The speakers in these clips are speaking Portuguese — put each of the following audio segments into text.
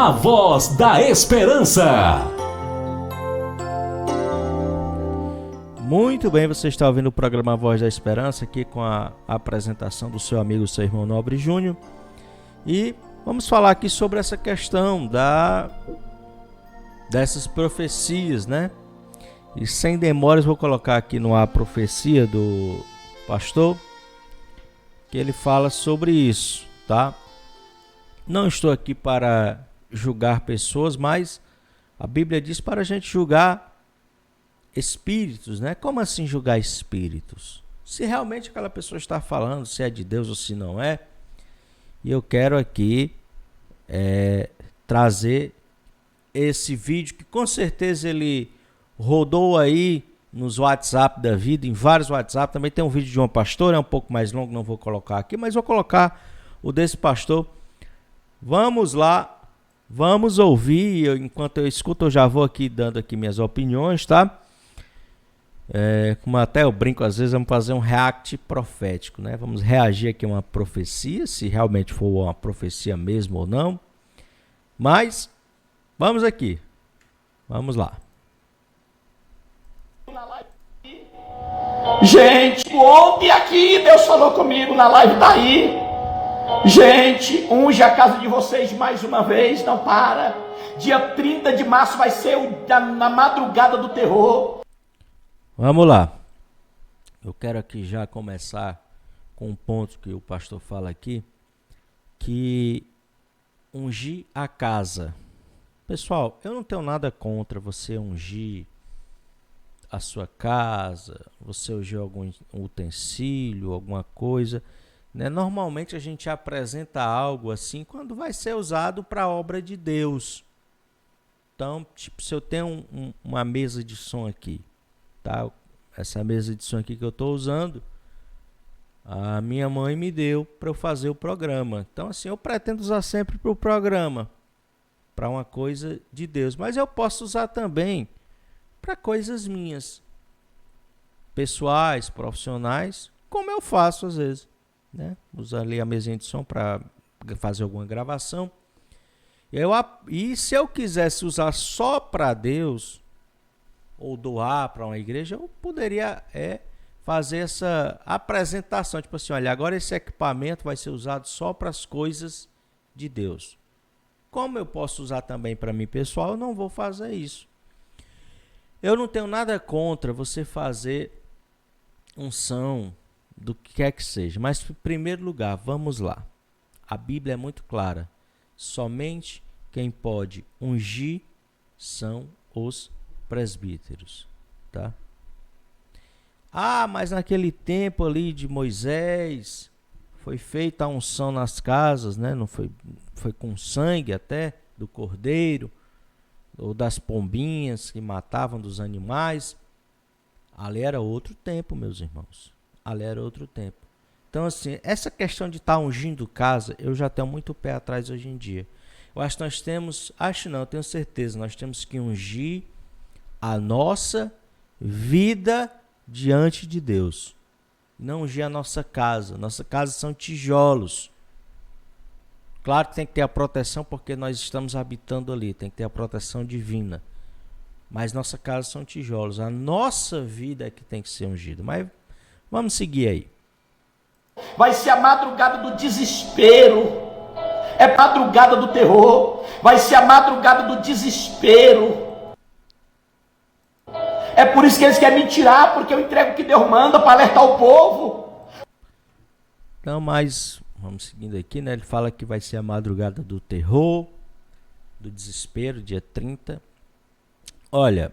A Voz da Esperança. Muito bem, você está ouvindo o programa A Voz da Esperança, aqui com a apresentação do seu amigo, seu irmão Nobre Júnior. E vamos falar aqui sobre essa questão dessas profecias, né? E sem demoras vou colocar aqui no ar a profecia do pastor, que ele fala sobre isso, tá? Não estou aqui para julgar pessoas, mas a Bíblia diz para a gente julgar espíritos, né? Como assim julgar espíritos? Se realmente aquela pessoa está falando, se é de Deus ou se não é. E eu quero aqui trazer esse vídeo que com certeza ele rodou aí nos WhatsApp da vida, em vários WhatsApp. Também tem um vídeo de uma pastora, é um pouco mais longo, não vou colocar aqui, mas vou colocar o desse pastor. Vamos lá, vamos ouvir. Enquanto eu escuto, eu já vou aqui dando aqui minhas opiniões, tá? Como até eu brinco, às vezes vamos fazer um react profético, né? Vamos reagir aqui a uma profecia, se realmente for uma profecia mesmo ou não. Mas, vamos aqui. Vamos lá. Gente, ontem aqui Deus falou comigo na live, tá aí. Gente, unge a casa de vocês mais uma vez, não para. Dia 30 de março vai ser na madrugada do terror. Vamos lá. Eu quero aqui já começar com um ponto que o pastor fala aqui, que ungir a casa. Pessoal, eu não tenho nada contra você ungir a sua casa, você ungir algum utensílio, alguma coisa, né? Normalmente a gente apresenta algo assim quando vai ser usado para a obra de Deus. Então, tipo, se eu tenho uma mesa de som aqui, tá? Essa mesa de som aqui que eu estou usando, a minha mãe me deu para eu fazer o programa. Então, assim, eu pretendo usar sempre para o programa, para uma coisa de Deus. Mas eu posso usar também para coisas minhas, pessoais, profissionais, como eu faço às vezes, né? Uso ali a mesinha de som para fazer alguma gravação. E se eu quisesse usar só para Deus, ou doar para uma igreja, eu poderia fazer essa apresentação, tipo assim, olha, agora esse equipamento vai ser usado só para as coisas de Deus. Como eu posso usar também para mim pessoal, eu não vou fazer isso. Eu não tenho nada contra você fazer unção do que quer que seja, mas em primeiro lugar, vamos lá. A Bíblia é muito clara. Somente quem pode ungir são os presbíteros, tá? Ah, mas naquele tempo ali de Moisés foi feita a unção nas casas, né? Não foi com sangue até do cordeiro ou das pombinhas que matavam dos animais. Ali era outro tempo, meus irmãos. Ali era outro tempo. Então, assim, essa questão de estar ungindo casa, eu já tenho muito pé atrás hoje em dia. Eu acho que nós temos, eu tenho certeza, nós temos que ungir a nossa vida diante de Deus. Não ungir a nossa casa. Nossa casa são tijolos. Claro que tem que ter a proteção porque nós estamos habitando ali. Tem que ter a proteção divina. Mas nossa casa são tijolos. A nossa vida é que tem que ser ungida. Mas vamos seguir aí. Vai ser a madrugada do desespero. É madrugada do terror. Vai ser a madrugada do desespero. É por isso que eles querem me tirar, porque eu entrego o que Deus manda para alertar o povo. Então, mas vamos seguindo aqui, né? Ele fala que vai ser a madrugada do terror, do desespero, dia 30. Olha,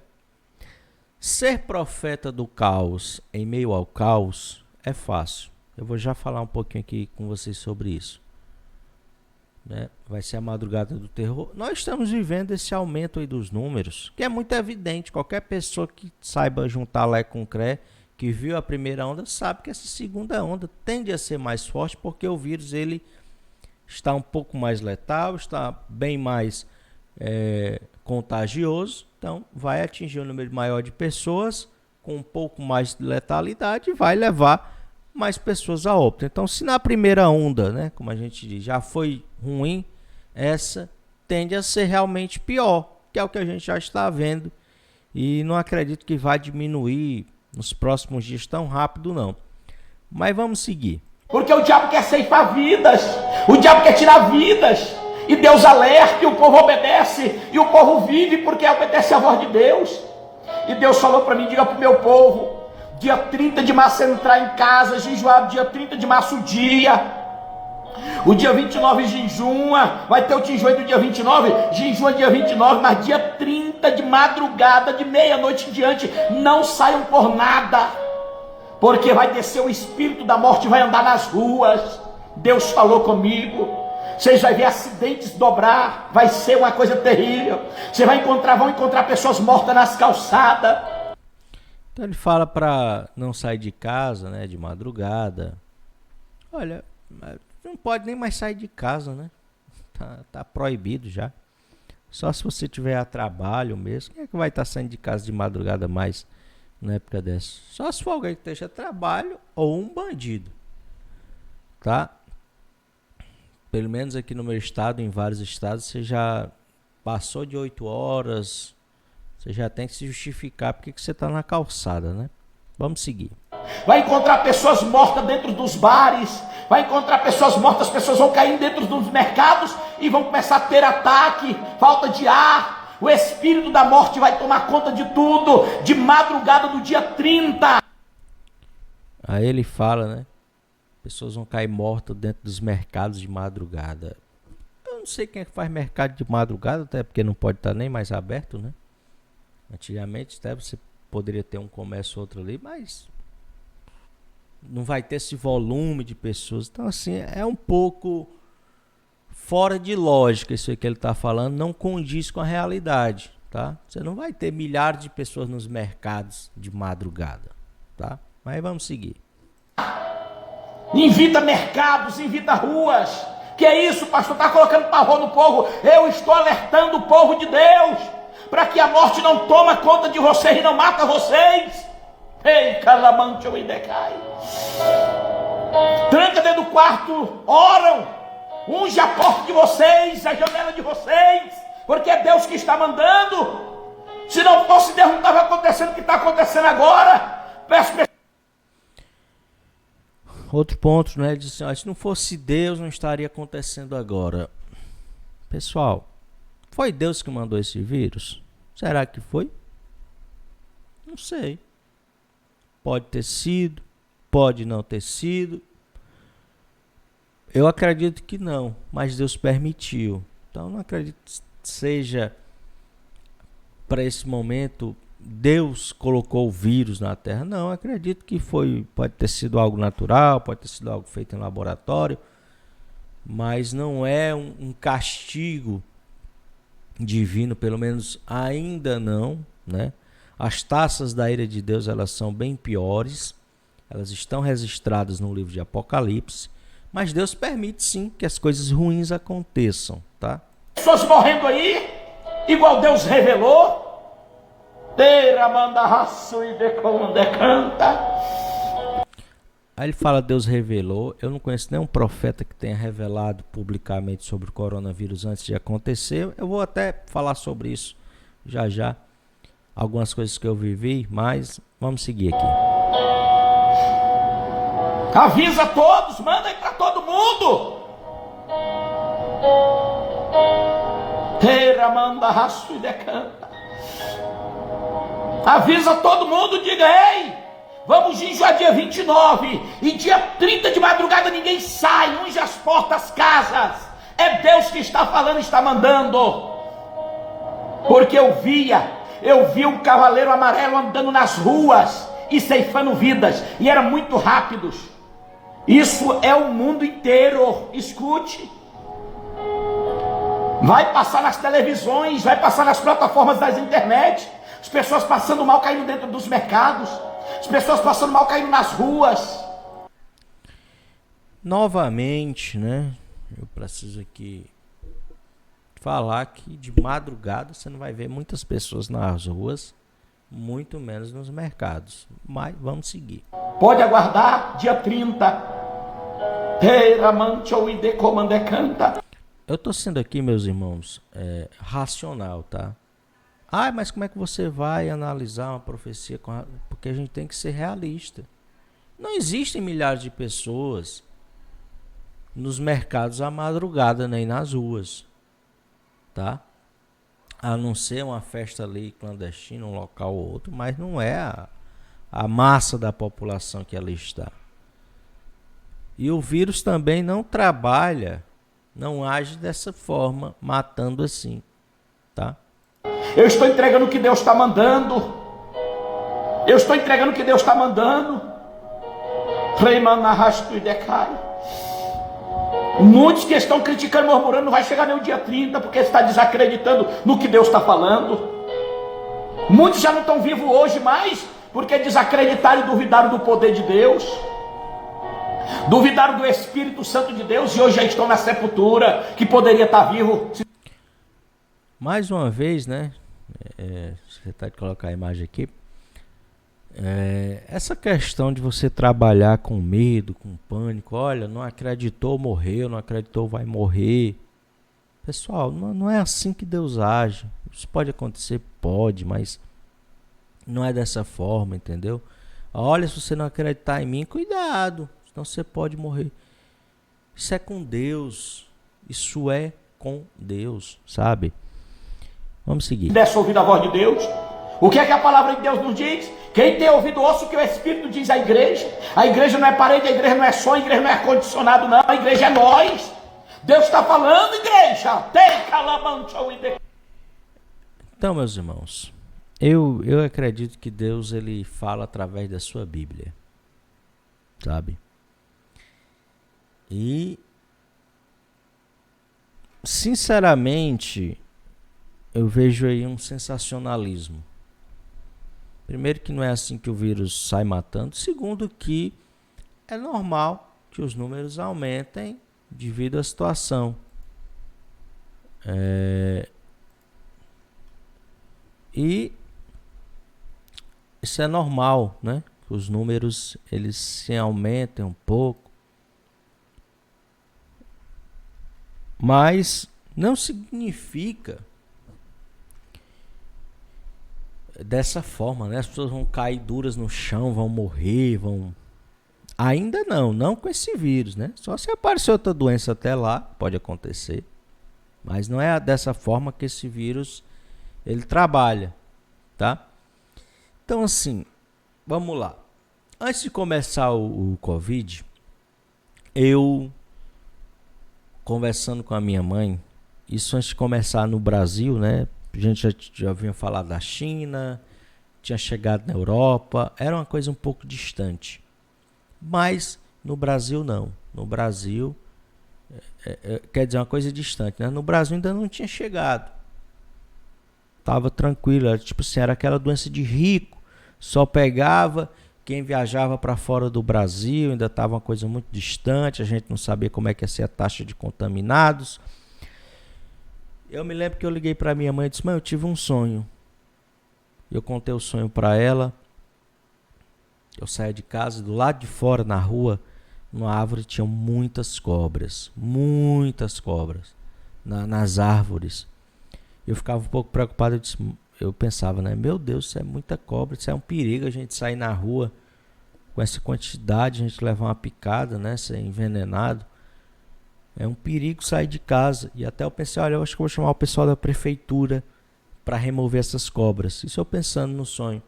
ser profeta do caos em meio ao caos é fácil. Eu vou já falar um pouquinho aqui com vocês sobre isso. Né? Vai ser a madrugada do terror. Nós estamos vivendo esse aumento aí dos números, que é muito evidente. Qualquer pessoa que saiba juntar Lé com Cré, que viu a primeira onda, sabe que essa segunda onda tende a ser mais forte, porque o vírus ele está um pouco mais letal, está bem mais contagioso. Então vai atingir um número maior de pessoas com um pouco mais de letalidade e vai levar mais pessoas a óbito. Então, se na primeira onda, né, como a gente diz, já foi ruim, essa tende a ser realmente pior, que é o que a gente já está vendo. E não acredito que vai diminuir nos próximos dias tão rápido, não. Mas vamos seguir. Porque o diabo quer ceifar vidas, o diabo quer tirar vidas. E Deus alerta, e o povo obedece, e o povo vive porque obedece a voz de Deus. E Deus falou para mim, diga para o meu povo, dia 30 de março entrar em casa, jejuar dia 30 de março o dia. O dia 29 jejua, vai ter o Tinjoio do dia 29, jejua dia 29, mas dia 30 de madrugada, de meia-noite em diante, não saiam por nada, porque vai descer o espírito da morte e vai andar nas ruas. Deus falou comigo. Vocês vão ver acidentes dobrar, vai ser uma coisa terrível. Você vão encontrar pessoas mortas nas calçadas. Então ele fala para não sair de casa, né, de madrugada. Olha, não pode nem mais sair de casa, né? Tá proibido já. Só se você tiver a trabalho mesmo. Quem é que vai estar saindo de casa de madrugada mais na época dessa? Só se for alguém que esteja a trabalho ou um bandido, tá? Pelo menos aqui no meu estado, em vários estados, você já passou de 8 horas, você já tem que se justificar porque que você está na calçada, né? Vamos seguir. Vai encontrar pessoas mortas dentro dos bares, vai encontrar pessoas mortas, as pessoas vão cair dentro dos mercados e vão começar a ter ataque, falta de ar, o espírito da morte vai tomar conta de tudo, de madrugada do dia 30. Aí ele fala, né? Pessoas vão cair mortas dentro dos mercados de madrugada. Eu não sei quem é que faz mercado de madrugada, até porque não pode estar nem mais aberto, né? Antigamente até você poderia ter um comércio ou outro ali, mas não vai ter esse volume de pessoas. Então assim, é um pouco fora de lógica isso aí que ele está falando, não condiz com a realidade, tá? Você não vai ter milhares de pessoas nos mercados de madrugada, tá? Mas vamos seguir. Invita mercados, invita ruas. Que é isso, pastor? Está colocando pavor no povo. Eu estou alertando o povo de Deus para que a morte não toma conta de vocês e não mata vocês. Ei, calamante ou idecai. Tranca dentro do quarto, oram. Unge a porta de vocês, a janela de vocês, porque é Deus que está mandando. Se não fosse Deus, não estava acontecendo o que está acontecendo agora. Peço. Outro ponto, né? Diz assim, se não fosse Deus, não estaria acontecendo agora. Pessoal, foi Deus que mandou esse vírus? Será que foi? Não sei. Pode ter sido, pode não ter sido. Eu acredito que não, mas Deus permitiu. Então não acredito que seja para esse momento Deus colocou o vírus na Terra. Não, acredito que pode ter sido algo natural, pode ter sido algo feito em laboratório, mas não é um castigo divino, pelo menos ainda não, né? As taças da ira de Deus, elas são bem piores, elas estão registradas no livro de Apocalipse, mas Deus permite sim que as coisas ruins aconteçam, tá? Pessoas morrendo aí, igual Deus revelou. Aí ele fala, Deus revelou. Eu não conheço nenhum profeta que tenha revelado publicamente sobre o coronavírus antes de acontecer. Eu vou até falar sobre isso já. Algumas coisas que eu vivi, mas vamos seguir aqui. Avisa todos, manda aí para todo mundo. Avisa todo mundo, diga, ei, vamos jejuar dia 29 e dia 30 de madrugada ninguém sai, unge as portas, as casas. É Deus que está falando, está mandando. Porque eu vi um cavaleiro amarelo andando nas ruas e ceifando vidas, e eram muito rápidos. Isso é o mundo inteiro, escute. Vai passar nas televisões, vai passar nas plataformas das internet. As pessoas passando mal, caindo dentro dos mercados. As pessoas passando mal, caindo nas ruas. Novamente, né? Eu preciso aqui falar que de madrugada você não vai ver muitas pessoas nas ruas, muito menos nos mercados. Mas vamos seguir. Pode aguardar dia 30. eu estou sendo aqui, meus irmãos, racional, tá? Ah, mas como é que você vai analisar uma profecia? Porque a gente tem que ser realista. Não existem milhares de pessoas nos mercados à madrugada, nem nas ruas, tá? A não ser uma festa ali clandestina, um local ou outro, mas não é a massa da população que ali está. E o vírus também não trabalha, não age dessa forma, matando assim, tá? Eu estou entregando o que Deus está mandando. Eu estou entregando o que Deus está mandando. Muitos que estão criticando, murmurando, não vai chegar nem o dia 30, porque está desacreditando no que Deus está falando. Muitos já não estão vivos hoje mais, porque desacreditaram e duvidaram do poder de Deus. Duvidaram do Espírito Santo de Deus e hoje já estão na sepultura, que poderia estar vivo. Mais uma vez, né? Você tá de colocar a imagem aqui. Essa questão de você trabalhar com medo, com pânico, olha, não acreditou, morreu, não acreditou, vai morrer. Pessoal, não é assim que Deus age. Isso pode acontecer, pode, mas não é dessa forma, entendeu? Olha, se você não acreditar em mim, cuidado, senão você pode morrer. Isso é com Deus, isso é com Deus, sabe? Vamos seguir. Desse ouvido à voz de Deus. O que é que a palavra de Deus nos diz? Quem tem ouvido, ouça o que o Espírito diz à igreja. A igreja não é parede, a igreja não é som, a igreja não é ar-condicionado, não. A igreja é nós. Deus está falando, igreja. Então, meus irmãos, eu acredito que Deus ele fala através da sua Bíblia, sabe? E, sinceramente, eu vejo aí um sensacionalismo. Primeiro que não é assim que o vírus sai matando. Segundo que é normal que os números aumentem devido à situação. E isso é normal, né? Os números eles se aumentem um pouco. Mas não significa dessa forma, né? As pessoas vão cair duras no chão, vão morrer, vão... Ainda não com esse vírus, né? Só se aparecer outra doença até lá, pode acontecer. Mas não é dessa forma que esse vírus, ele trabalha, tá? Então, assim, vamos lá. Antes de começar o Covid, eu, conversando com a minha mãe, isso antes de começar no Brasil, né? A gente já vinha falar da China, tinha chegado na Europa, era uma coisa um pouco distante. Mas no Brasil não. No Brasil, quer dizer, uma coisa distante, né? No Brasil ainda não tinha chegado. Tava tranquilo, era, tipo assim, era aquela doença de rico, só pegava quem viajava para fora do Brasil, ainda estava uma coisa muito distante, a gente não sabia como é que ia ser a taxa de contaminados. Eu me lembro que eu liguei para minha mãe e disse: mãe, eu tive um sonho. Eu contei o sonho para ela. Eu saí de casa, do lado de fora, na rua, numa árvore tinham muitas cobras. Muitas cobras. Nas árvores. Eu ficava um pouco preocupado. Eu pensava, né? Meu Deus, isso é muita cobra. Isso é um perigo a gente sair na rua com essa quantidade, a gente levar uma picada, né? Ser envenenado. É um perigo sair de casa. E até eu pensei, olha, eu acho que eu vou chamar o pessoal da prefeitura para remover essas cobras. Isso eu pensando no sonho.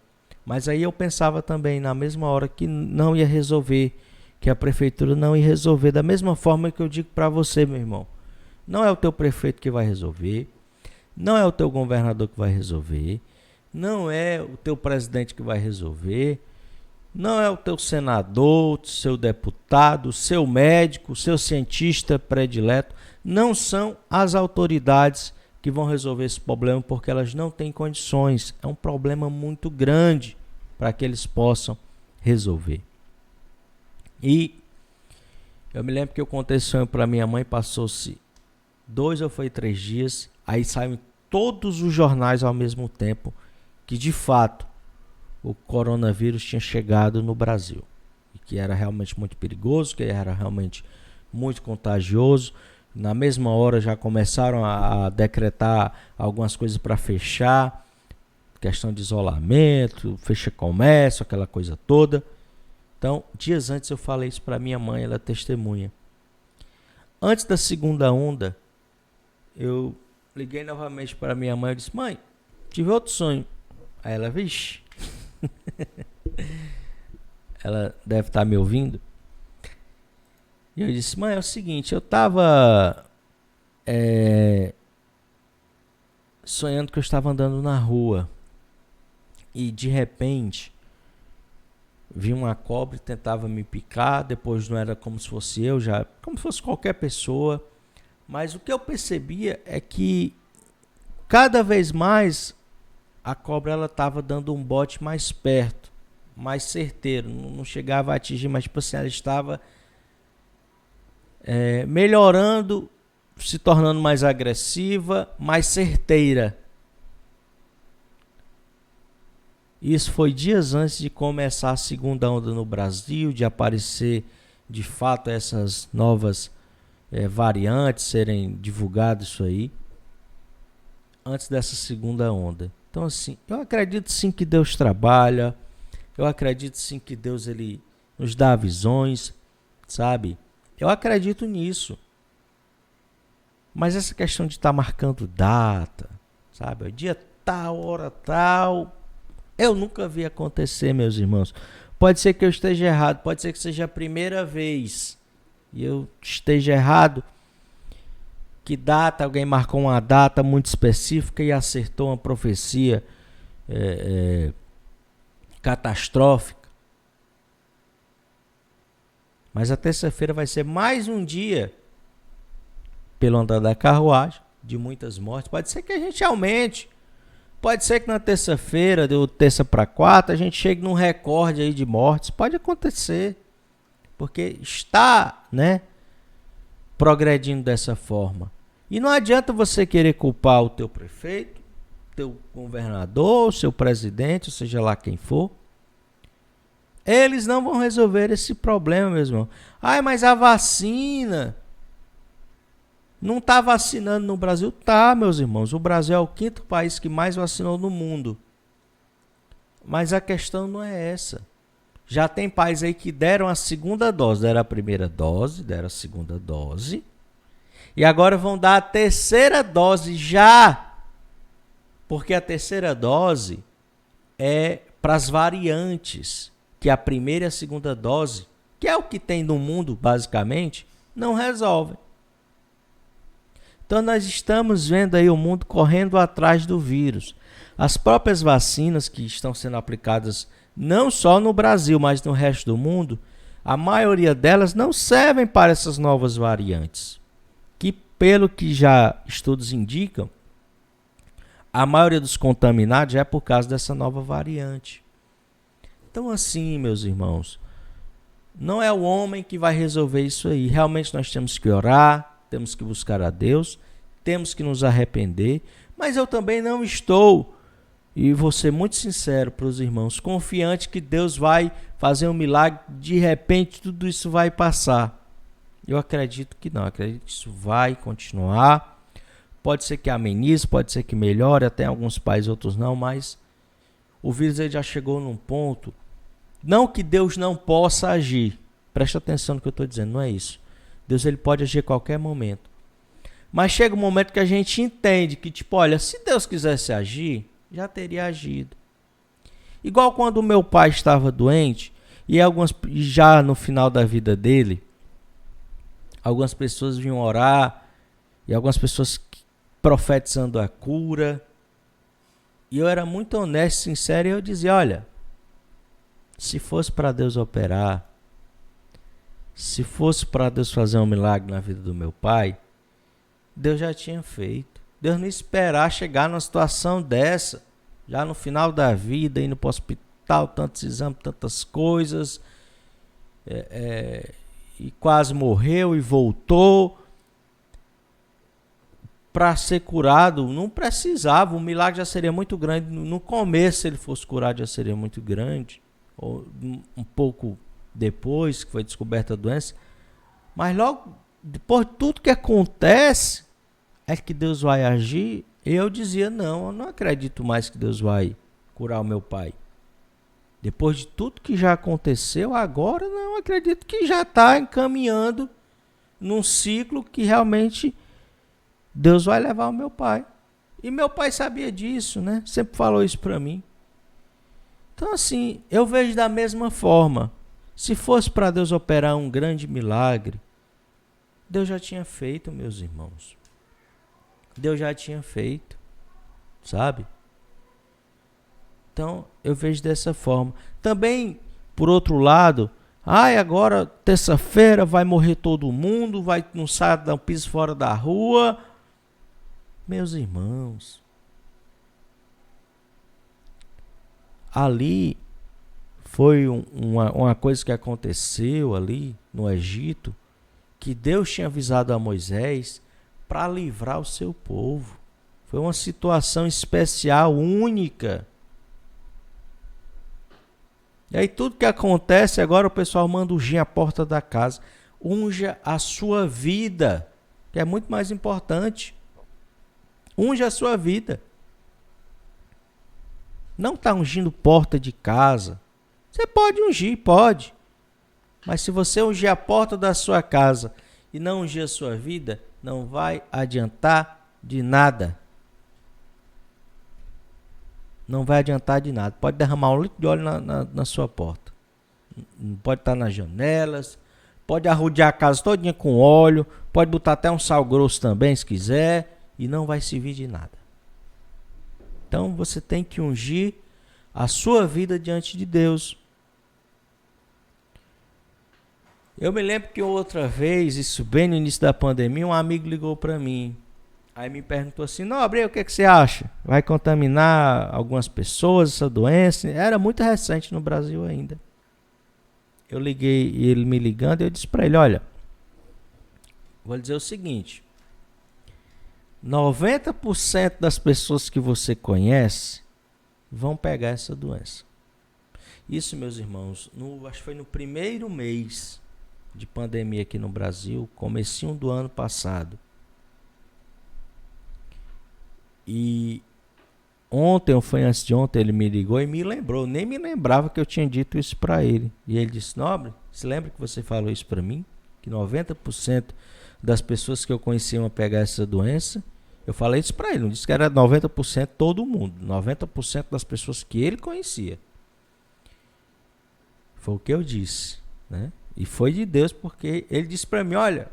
Mas aí eu pensava também, na mesma hora, que não ia resolver, que a prefeitura não ia resolver. Da mesma forma que eu digo para você, meu irmão. Não é o teu prefeito que vai resolver. Não é o teu governador que vai resolver. Não é o teu presidente que vai resolver. Não é o teu senador, o seu deputado, o seu médico, o seu cientista predileto. Não são as autoridades que vão resolver esse problema, porque elas não têm condições. É um problema muito grande para que eles possam resolver. E eu me lembro que eu contei esse sonho para minha mãe, passou-se 2 ou 3 dias, aí saíram todos os jornais ao mesmo tempo que de fato o coronavírus tinha chegado no Brasil, e que era realmente muito perigoso, que era realmente muito contagioso. Na mesma hora já começaram a decretar algumas coisas para fechar, questão de isolamento, fecha comércio, aquela coisa toda. Então, dias antes eu falei isso para minha mãe, ela é testemunha. Antes da segunda onda, eu liguei novamente para minha mãe e disse: mãe, tive outro sonho. Aí ela, vixe, ela deve estar me ouvindo. E eu disse: mãe, é o seguinte, eu estava sonhando que eu estava andando na rua e de repente vi uma cobra e tentava me picar. Depois não era como se fosse eu, já como se fosse qualquer pessoa. Mas o que eu percebia é que cada vez mais a cobra ela estava dando um bote mais perto, mais certeiro. Não chegava a atingir, mas tipo assim, ela estava melhorando, se tornando mais agressiva, mais certeira. Isso foi dias antes de começar a segunda onda no Brasil, de aparecer de fato essas novas variantes, serem divulgadas isso aí, antes dessa segunda onda. Então assim, eu acredito sim que Deus trabalha, eu acredito sim que Deus ele nos dá visões, sabe? Eu acredito nisso. Mas essa questão de estar marcando data, sabe? O dia tal, hora tal, eu nunca vi acontecer, meus irmãos. Pode ser que eu esteja errado, pode ser que seja a primeira vez e eu esteja errado. Que data? Alguém marcou uma data muito específica e acertou uma profecia catastrófica. Mas a terça-feira vai ser mais um dia, pelo andar da carruagem, de muitas mortes. Pode ser que a gente aumente. Pode ser que na terça-feira, de terça para quarta, a gente chegue num recorde aí de mortes. Pode acontecer. Porque está, progredindo dessa forma. E não adianta você querer culpar o teu prefeito, teu governador, o seu presidente, seja lá quem for. Eles não vão resolver esse problema, meu irmão. Ai, mas a vacina não está vacinando no Brasil? Tá, meus irmãos. O Brasil é o 5º país que mais vacinou no mundo. Mas a questão não é essa. Já tem países aí que deram a segunda dose. Deram a primeira dose, deram a segunda dose. E agora vão dar a terceira dose já. Porque a terceira dose é para as variantes. Que a primeira e a segunda dose, que é o que tem no mundo, basicamente, não resolvem. Então nós estamos vendo aí o mundo correndo atrás do vírus. As próprias vacinas que estão sendo aplicadas não só no Brasil, mas no resto do mundo, a maioria delas não servem para essas novas variantes. Que, pelo que já estudos indicam, a maioria dos contaminados já é por causa dessa nova variante. Então assim, meus irmãos, não é o homem que vai resolver isso aí. Realmente nós temos que orar, temos que buscar a Deus, temos que nos arrepender. Mas eu também não estou, e vou ser muito sincero para os irmãos, confiante que Deus vai fazer um milagre, de repente tudo isso vai passar. Eu acredito que não, acredito que isso vai continuar. Pode ser que amenize, pode ser que melhore, até em alguns países, outros não, mas o vírus ele já chegou num ponto. Não que Deus não possa agir. Presta atenção no que eu estou dizendo, não é isso. Deus ele pode agir a qualquer momento. Mas chega um momento que a gente entende que, tipo, olha, se Deus quisesse agir, já teria agido. Igual quando o meu pai estava doente, e já no final da vida dele, algumas pessoas vinham orar, e algumas pessoas profetizando a cura. E eu era muito honesto, sincero, e eu dizia, olha, se fosse para Deus operar, se fosse para Deus fazer um milagre na vida do meu pai, Deus já tinha feito. Deus não esperar chegar numa situação dessa, já no final da vida, indo para o hospital, tantos exames, tantas coisas, e quase morreu e voltou para ser curado. Não precisava, o milagre já seria muito grande. No começo, se ele fosse curado, já seria muito grande. Ou um pouco depois que foi descoberta a doença, mas logo depois de tudo que acontece, é que Deus vai agir. Eu dizia, não, eu não acredito mais que Deus vai curar o meu pai. Depois de tudo que já aconteceu, agora não, acredito que já está encaminhando num ciclo que realmente Deus vai levar o meu pai. E meu pai sabia disso, né? Sempre falou isso para mim. Então assim, eu vejo da mesma forma. Se fosse para Deus operar um grande milagre, Deus já tinha feito, meus irmãos. Deus já tinha feito, sabe? Então, eu vejo dessa forma. Também, por outro lado, agora, terça-feira, vai morrer todo mundo, não sai, dar um piso fora da rua. Meus irmãos, ali foi uma coisa que aconteceu ali no Egito, que Deus tinha avisado a Moisés para livrar o seu povo. Foi uma situação especial, única. E aí tudo que acontece, agora o pessoal manda ungir a porta da casa. Unja a sua vida, que é muito mais importante. Unja a sua vida. Não está ungindo porta de casa. Você pode ungir, pode. Mas se você ungir a porta da sua casa e não ungir a sua vida, não vai adiantar de nada. Não vai adiantar de nada. Pode derramar um litro de óleo na sua porta. Pode estar nas janelas. Pode arrodear a casa todinha com óleo. Pode botar até um sal grosso também, se quiser. E não vai servir de nada. Então você tem que ungir a sua vida diante de Deus. Eu me lembro que outra vez, isso bem no início da pandemia, um amigo ligou para mim. Aí me perguntou assim, Nobre, o que você acha? Vai contaminar algumas pessoas essa doença? Era muito recente no Brasil ainda. Eu liguei, e ele me ligando, eu disse para ele, olha, vou lhe dizer o seguinte, 90% das pessoas que você conhece vão pegar essa doença. Isso, meus irmãos, acho que foi no primeiro mês de pandemia aqui no Brasil, comecinho do ano passado. E ontem, ou foi antes de ontem, ele me ligou e me lembrou. Nem me lembrava que eu tinha dito isso para ele. E ele disse, Nobre, se lembra que você falou isso para mim? Que 90% das pessoas que eu conhecia iam pegar essa doença. Eu falei isso para ele, não disse que era 90% todo mundo. 90% das pessoas que ele conhecia. Foi o que eu disse, né? E foi de Deus, porque ele disse para mim, olha,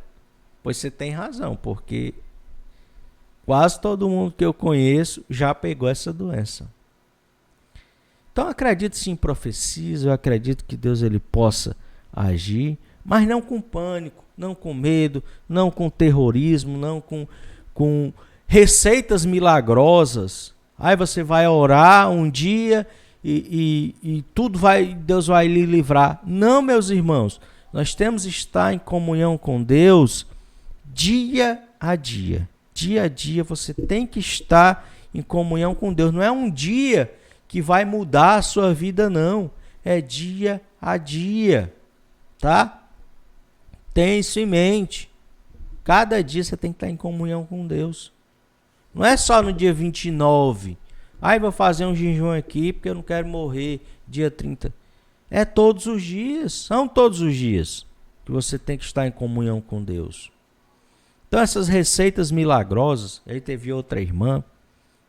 pois você tem razão, porque quase todo mundo que eu conheço já pegou essa doença. Então eu acredito sim em profecias, eu acredito que Deus ele possa agir, mas não com pânico, não com medo, não com terrorismo, não com receitas milagrosas. Aí você vai orar um dia e tudo Deus vai lhe livrar. Não, meus irmãos, nós temos que estar em comunhão com Deus dia a dia. Dia a dia você tem que estar em comunhão com Deus. Não é um dia que vai mudar a sua vida, não. É dia a dia, tá? Tem isso em mente. Cada dia você tem que estar em comunhão com Deus. Não é só no dia 29. Vou fazer um jejum aqui porque eu não quero morrer dia 30. É todos os dias. São todos os dias que você tem que estar em comunhão com Deus. Então essas receitas milagrosas, aí teve outra irmã,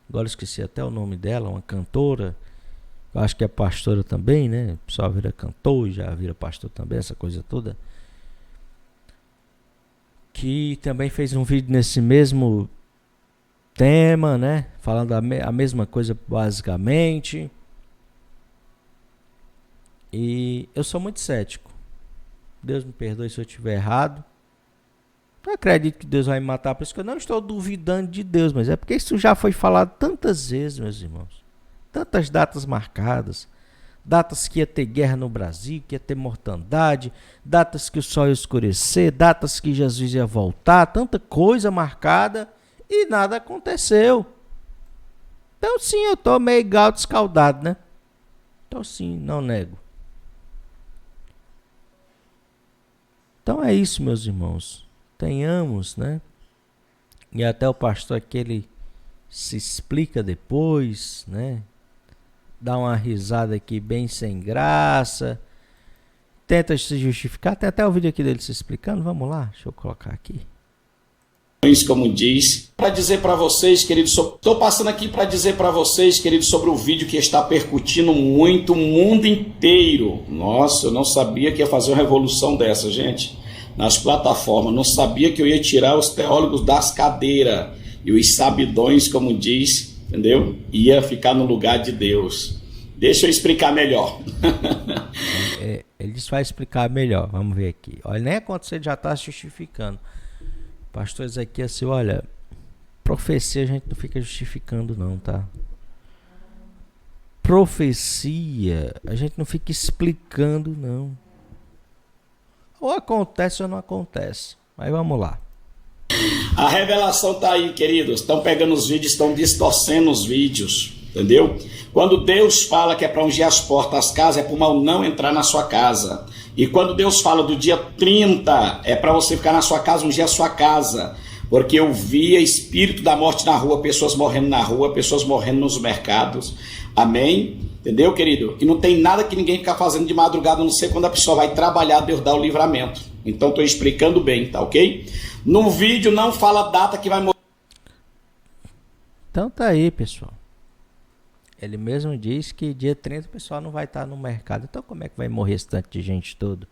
agora esqueci até o nome dela, uma cantora, eu acho que é pastora também, né? O pessoal vira cantor e já vira pastor também, essa coisa toda. Que também fez um vídeo nesse mesmo tema, né? Falando a mesma coisa basicamente. E eu sou muito cético. Deus me perdoe se eu estiver errado. Eu acredito que Deus vai me matar, por isso que eu não estou duvidando de Deus, mas é porque isso já foi falado tantas vezes, meus irmãos. Tantas datas marcadas, datas que ia ter guerra no Brasil, que ia ter mortandade, datas que o sol ia escurecer, datas que Jesus ia voltar, tanta coisa marcada e nada aconteceu. Então sim, eu estou meio galdo escaldado, né? Então sim, não nego. Então é isso, meus irmãos. tenhamos, né? E até o pastor aqui, ele se explica depois, né? Dá uma risada aqui bem sem graça, tenta se justificar. Tem até o vídeo aqui dele se explicando. Vamos lá, deixa eu colocar aqui. Como diz, para dizer para vocês, queridos, estou passando aqui para dizer para vocês, queridos, sobre o vídeo que está percutindo muito o mundo inteiro. Nossa, eu não sabia que ia fazer uma revolução dessa, gente, nas plataformas. Não sabia que eu ia tirar os teólogos das cadeiras e os sabidões, como diz, entendeu? Ia ficar no lugar de Deus. Deixa eu explicar melhor. Ele vai explicar melhor, vamos ver aqui. Olha, nem quando você já está justificando. Pastor Ezequiel, assim, olha, profecia a gente não fica justificando não, tá? Profecia a gente não fica explicando não. Ou acontece ou não acontece. Mas vamos lá. A revelação tá aí, queridos. Estão pegando os vídeos, estão distorcendo os vídeos, entendeu? Quando Deus fala que é para ungir as portas das casas, é para o mal não entrar na sua casa. E quando Deus fala do dia 30, é para você ficar na sua casa, ungir a sua casa. Porque eu via espírito da morte na rua, pessoas morrendo na rua, pessoas morrendo nos mercados. Amém? Entendeu, querido? E não tem nada que ninguém ficar fazendo de madrugada, não sei quando a pessoa vai trabalhar, Deus dá o livramento. Então estou explicando bem, tá ok? No vídeo não fala a data que vai morrer. Então tá aí, pessoal. Ele mesmo diz que dia 30 o pessoal não vai estar no mercado. Então como é que vai morrer esse tanto de gente todo?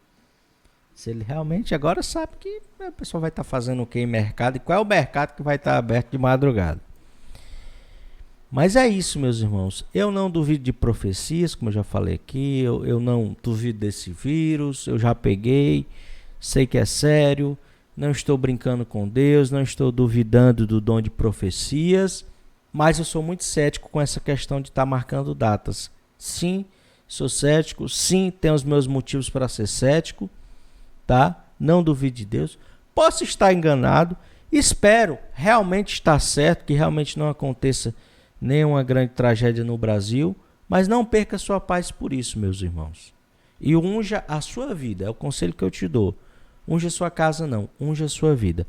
Se ele realmente agora sabe que o pessoal vai estar fazendo o que em mercado e qual é o mercado que vai estar aberto de madrugada. Mas é isso, meus irmãos. Eu não duvido de profecias, como eu já falei aqui. Eu não duvido desse vírus. Eu já peguei. Sei que é sério. Não estou brincando com Deus. Não estou duvidando do dom de profecias. Mas eu sou muito cético com essa questão de estar marcando datas. Sim, sou cético. Sim, tenho os meus motivos para ser cético. Tá? Não duvide de Deus. Posso estar enganado. Espero realmente estar certo, que realmente não aconteça nenhuma grande tragédia no Brasil. Mas não perca sua paz por isso, meus irmãos. E unja a sua vida. É o conselho que eu te dou. Unja a sua casa não. Unja a sua vida.